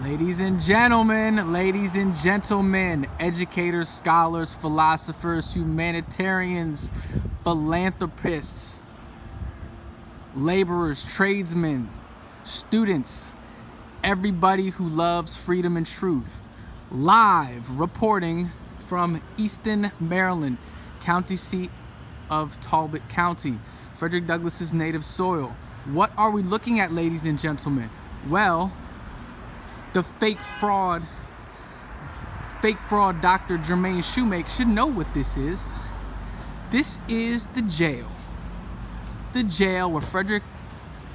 Ladies and gentlemen, educators, scholars, philosophers, humanitarians, philanthropists, laborers, tradesmen, students, everybody who loves freedom and truth. Live reporting from Easton, Maryland, county seat of Talbot County, Frederick Douglass's native soil. What are we looking at, ladies and gentlemen? Well, the fake fraud Dr. Jermaine Shoemake should know what this is. This is the jail. The jail where Frederick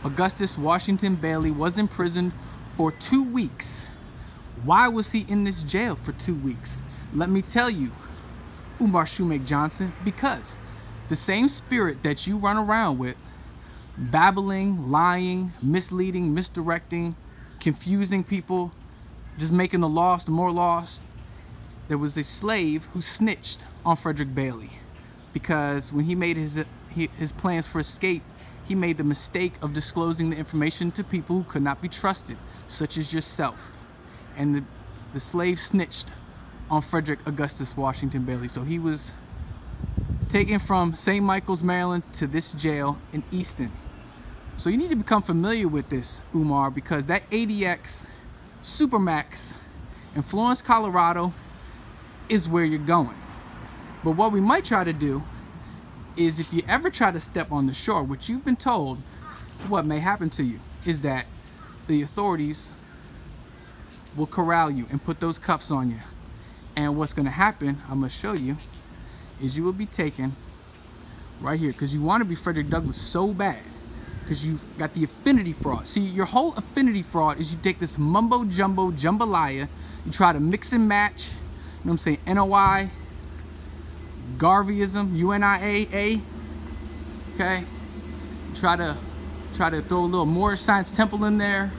Augustus Washington Bailey was imprisoned for 2 weeks. Why was he in this jail for 2 weeks? Let me tell you, Umar Johnson, because the same spirit that you run around with, babbling, lying, misleading, misdirecting, confusing people, just making the lost more lost. There was a slave who snitched on Frederick Bailey because when he made his plans for escape, he made the mistake of disclosing the information to people who could not be trusted, such as yourself. And the slave snitched on Frederick Augustus Washington Bailey. So he was taken from St. Michael's, Maryland to this jail in Easton. So you need to become familiar with this, Umar, because that ADX Supermax in Florence, Colorado is where you're going. But what we might try to do is, if you ever try to step on the shore, which you've been told what may happen to you, is that the authorities will corral you and put those cuffs on you. And what's going to happen, I'm going to show you, is you will be taken right here, because you want to be Frederick Douglass so bad, because you've got the Affinity Fraud. See, your whole Affinity Fraud is you take this mumbo jumbo jambalaya, you try to mix and match, you know what I'm saying, NOI, Garveyism, UNIAA, okay? Try to throw a little Moorish Science Temple in there,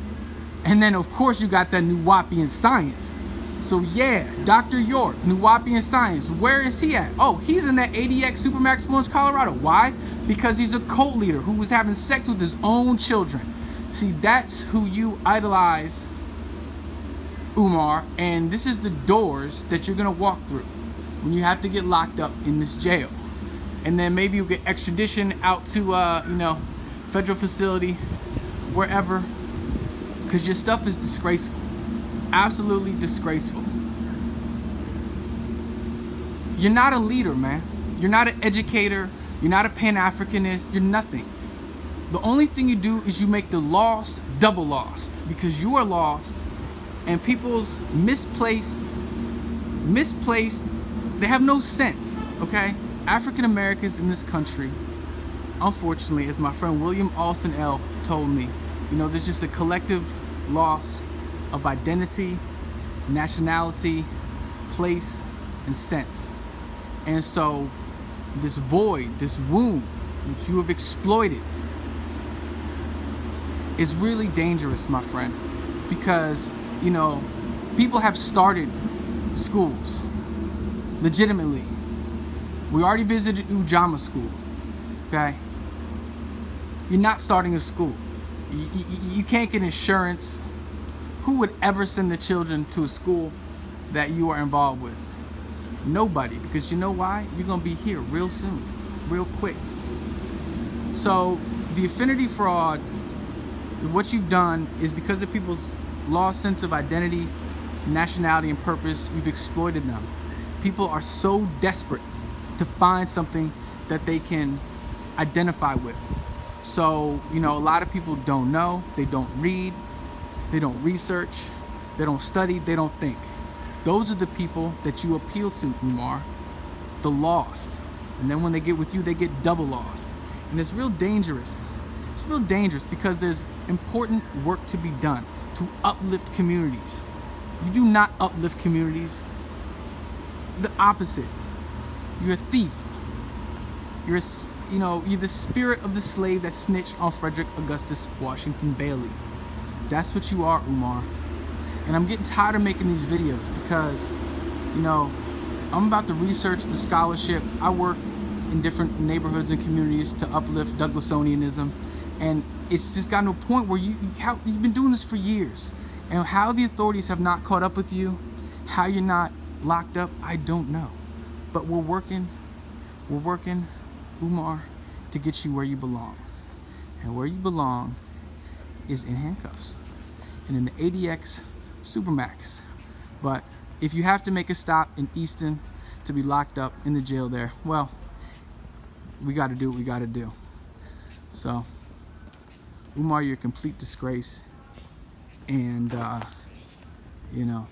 and then of course you got that Nuwapian Science. So yeah, Dr. York, Nuwapian Science, where is he at? Oh, he's in that ADX Supermax Florence, Colorado. Why? Because he's a cult leader who was having sex with his own children. See, that's who you idolize, Umar, and this is the doors that you're gonna walk through when you have to get locked up in this jail. And then maybe you'll get extradition out to, federal facility, wherever, because your stuff is disgraceful. Absolutely disgraceful. You're not a leader, man. You're not an educator. You're not a Pan-Africanist. You're nothing. The only thing you do is you make the lost double lost, because you are lost and people's misplaced, they have no sense, okay? African Americans in this country, unfortunately, as my friend William Alston L. told me, there's just a collective loss of identity, nationality, place, and sense. And so this void, this wound which you have exploited, is really dangerous, my friend, because people have started schools legitimately. We already visited Ujama School, okay? You're not starting a school. You can't get insurance. Who would ever send the children to a school that you are involved with? Nobody, because you know why? You're gonna be here real soon, real quick. So the Affinity Fraud, what you've done is, because of people's lost sense of identity, nationality, and purpose, you've exploited them. People are so desperate to find something that they can identify with. So, a lot of people don't know, they don't read, they don't research, they don't study, they don't think. Those are the people that you appeal to, Umar, the lost. And then when they get with you, they get double lost. And it's real dangerous. It's real dangerous because there's important work to be done to uplift communities. You do not uplift communities. The opposite. You're a thief. You're the spirit of the slave that snitched on Frederick Augustus Washington Bailey. That's what you are, Umar. And I'm getting tired of making these videos because, I'm about to research the scholarship. I work in different neighborhoods and communities to uplift Douglassonianism. And it's just gotten to a point where you've been doing this for years. And how the authorities have not caught up with you, how you're not locked up, I don't know. But we're working, Umar, to get you where you belong. And where you belong is in handcuffs and in the ADX Supermax. But if you have to make a stop in Easton to be locked up in the jail there, well, we got to do what we got to do. So, Umar, you're a complete disgrace. And, you know,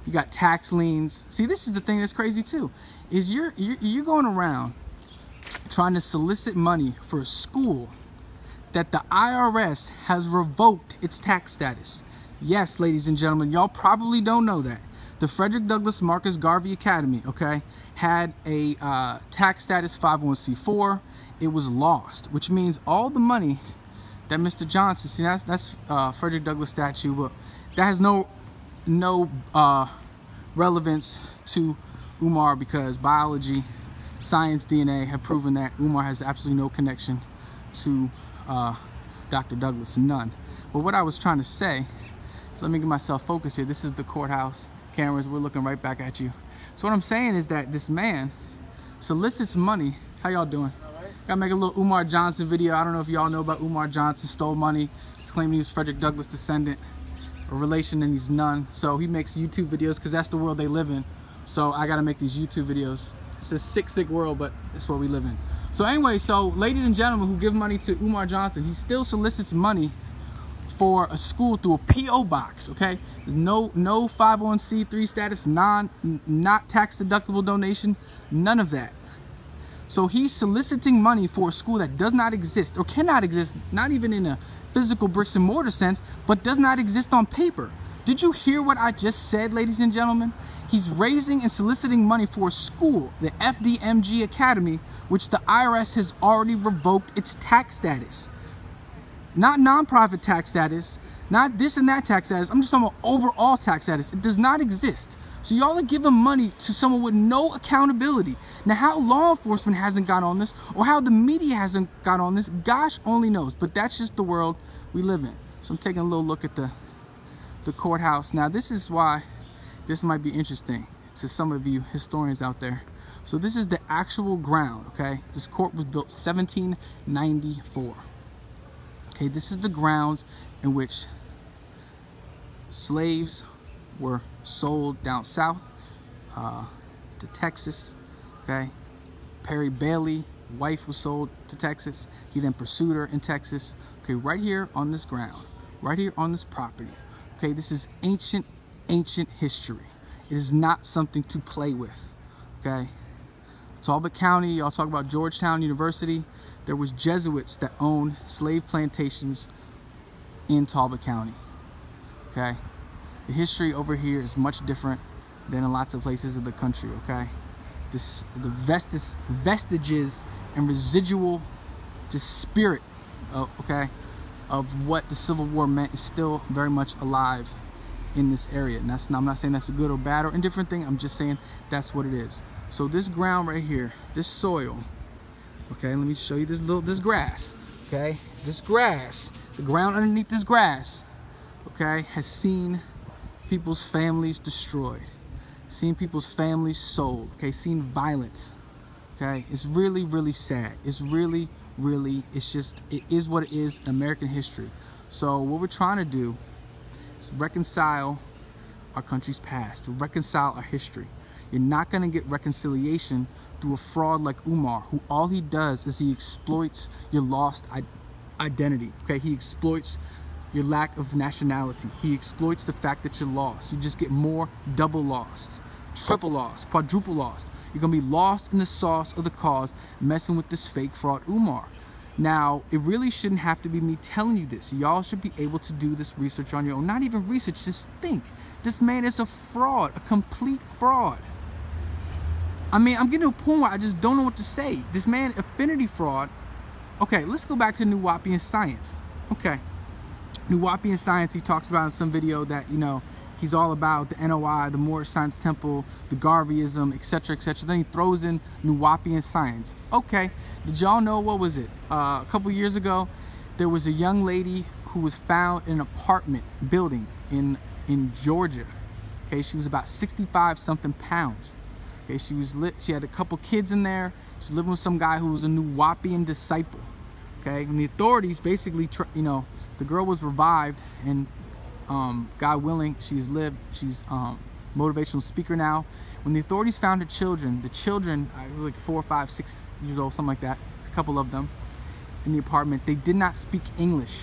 you got tax liens. See, this is the thing that's crazy too, is you're going around trying to solicit money for a school that the IRS has revoked its tax status. Yes, ladies and gentlemen, y'all probably don't know that. The Frederick Douglass Marcus Garvey Academy, okay, had a tax status 501c4. It was lost, which means all the money that Mr. Johnson, see, that's Frederick Douglass statue, but that has no relevance to Umar, because biology, science, DNA have proven that Umar has absolutely no connection to Dr. Douglass, none. But what I was trying to say, let me get myself focused here. This is the courthouse cameras. We're looking right back at you. So what I'm saying is that this man solicits money. How y'all doing? Gotta make a little Umar Johnson video. I don't know if y'all know about Umar Johnson. Stole money. He's claiming he was Frederick Douglass' descendant, a relation, and he's none. So he makes YouTube videos because that's the world they live in. So I gotta make these YouTube videos. It's a sick world, but it's what we live in. So anyway, so ladies and gentlemen who give money to Umar Johnson, he still solicits money for a school through a P.O. box, okay? No 501c3 status, not tax deductible donation, none of that. So he's soliciting money for a school that does not exist or cannot exist, not even in a physical bricks and mortar sense, but does not exist on paper. Did you hear what I just said, ladies and gentlemen? He's raising and soliciting money for a school, the FDMG Academy, which the IRS has already revoked its tax status. Not nonprofit tax status, not this and that tax status. I'm just talking about overall tax status. It does not exist. So y'all are giving money to someone with no accountability. Now, how law enforcement hasn't got on this, or how the media hasn't got on this, gosh only knows. But that's just the world we live in. So I'm taking a little look at the courthouse. Now, this is why this might be interesting to some of you historians out there. So this is the actual ground, okay? This court was built 1794. Okay, this is the grounds in which slaves were sold down south to Texas, okay? Perry Bailey, wife, was sold to Texas. He then pursued her in Texas. Okay, right here on this ground, right here on this property. Okay, this is ancient history. It is not something to play with, okay? Talbot County, y'all talk about Georgetown University. There was Jesuits that owned slave plantations in Talbot County, okay? The history over here is much different than in lots of places of the country, okay? The vestiges and residual just spirit of, okay, of what the Civil War meant is still very much alive in this area. And I'm not saying that's a good or bad or indifferent thing. I'm just saying that's what it is. So this ground right here, this soil, okay, let me show you this grass, okay? This grass, the ground underneath this grass, okay, has seen people's families destroyed, seen people's families sold, okay, seen violence, okay? It's really sad. It's really, it's just, it is what it is in American history. So what we're trying to do is reconcile our country's past, to reconcile our history. You're not going to get reconciliation through a fraud like Umar, who all he does is he exploits your lost identity, okay? He exploits your lack of nationality. He exploits the fact that you're lost. You just get more double lost, triple lost, quadruple lost. You're going to be lost in the sauce of the cause messing with this fake fraud Umar. Now, it really shouldn't have to be me telling you this. Y'all should be able to do this research on your own. Not even research, just think. This man is a fraud, a complete fraud. I mean, I'm getting to a point where I just don't know what to say. This man, Affinity Fraud. Okay, let's go back to Nuwapian science. Okay, Nuwapian science, he talks about in some video that, you know, he's all about the NOI, the Moorish Science Temple, the Garveyism, etc., etc. Then he throws in Nuwapian science. Okay, did y'all know, what was it? A couple years ago, there was a young lady who was found in an apartment building in Georgia. Okay, she was about 65 something pounds. Okay, she had a couple kids in there. She was living with some guy who was a Nuwapian disciple. Okay, and the authorities basically, the girl was revived, and God willing, she's motivational speaker now. When the authorities found her children, like 4, 5, 6 years old, something like that, a couple of them in the apartment, they did not speak English.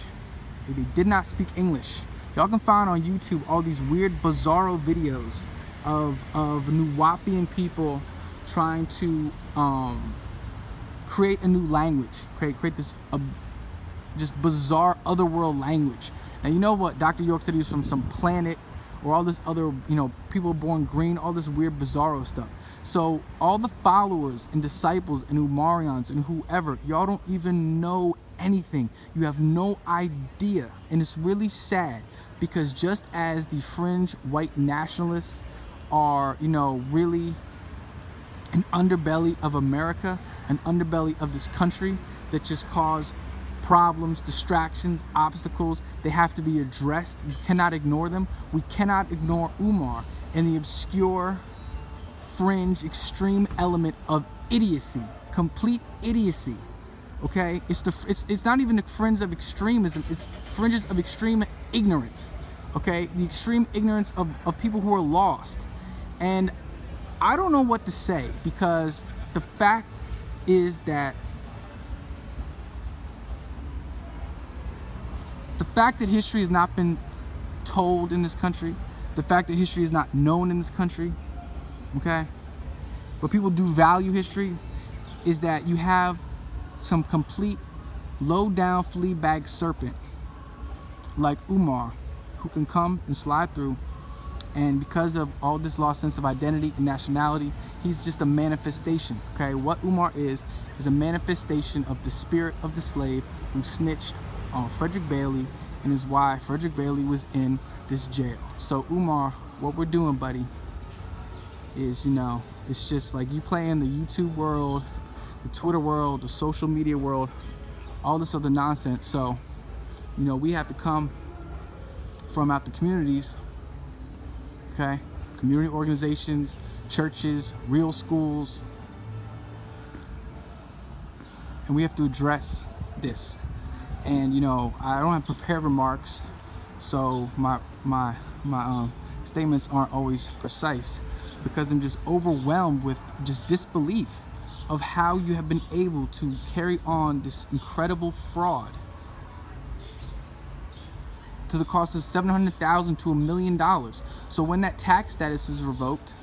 They did not speak English. Y'all can find on YouTube all these weird, bizarro videos of Nuwapian people trying to create a new language, create this just bizarre otherworld language. Now, you know what? Dr. York said he was from some planet, or all this other, people born green, all this weird bizarro stuff. So all the followers and disciples and Umarians and whoever, y'all don't even know anything. You have no idea. And it's really sad, because just as the fringe white nationalists are, really an underbelly of America, an underbelly of this country that just cause problems, distractions, obstacles, they have to be addressed. You cannot ignore them. We cannot ignore Umar and the obscure, fringe, extreme element of idiocy, complete idiocy. Okay, it's not even the fringe of extremism, it's fringes of extreme ignorance. Okay, the extreme ignorance of people who are lost. And I don't know what to say, because the fact is that history has not been told in this country, the fact that history is not known in this country, okay, but people do value history, is that you have some complete low-down flea bag serpent like Umar who can come and slide through, and because of all this lost sense of identity and nationality, he's just a manifestation. Okay, what Umar is a manifestation of the spirit of the slave who snitched on Frederick Bailey, and is why Frederick Bailey was in this jail. So Umar, what we're doing, buddy, is, it's just like you play in the YouTube world, the Twitter world, the social media world, all this other nonsense. So, we have to come from out the communities, okay? Community organizations, churches, real schools, and we have to address this. And I don't have prepared remarks, so my statements aren't always precise, because I'm just overwhelmed with just disbelief of how you have been able to carry on this incredible fraud to the cost of $700,000 to $1 million. So when that tax status is revoked,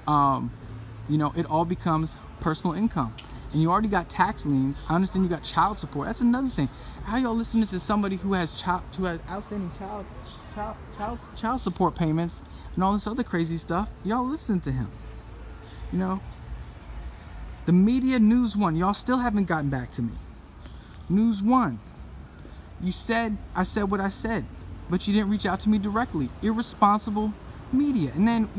it all becomes personal income. And you already got tax liens. I understand you got child support. That's another thing. How y'all listening to somebody who has outstanding child support payments and all this other crazy stuff? Y'all listen to him. The media, News One, y'all still haven't gotten back to me. News One, I said what I said, but you didn't reach out to me directly. Irresponsible media. And then,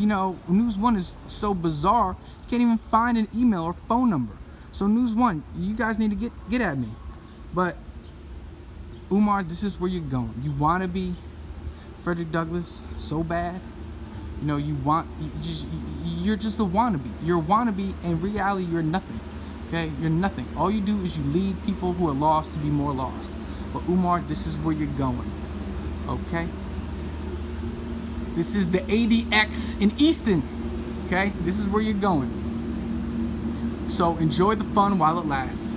News One is so bizarre, you can't even find an email or phone number. So News One, you guys need to get at me. But Umar, this is where you're going. You want to be Frederick Douglass so bad. You're just a wannabe. You're a wannabe, and in reality, you're nothing. Okay, you're nothing. All you do is you lead people who are lost to be more lost. But Umar, this is where you're going. Okay. This is the ADX in Easton. Okay, this is where you're going. So enjoy the fun while it lasts.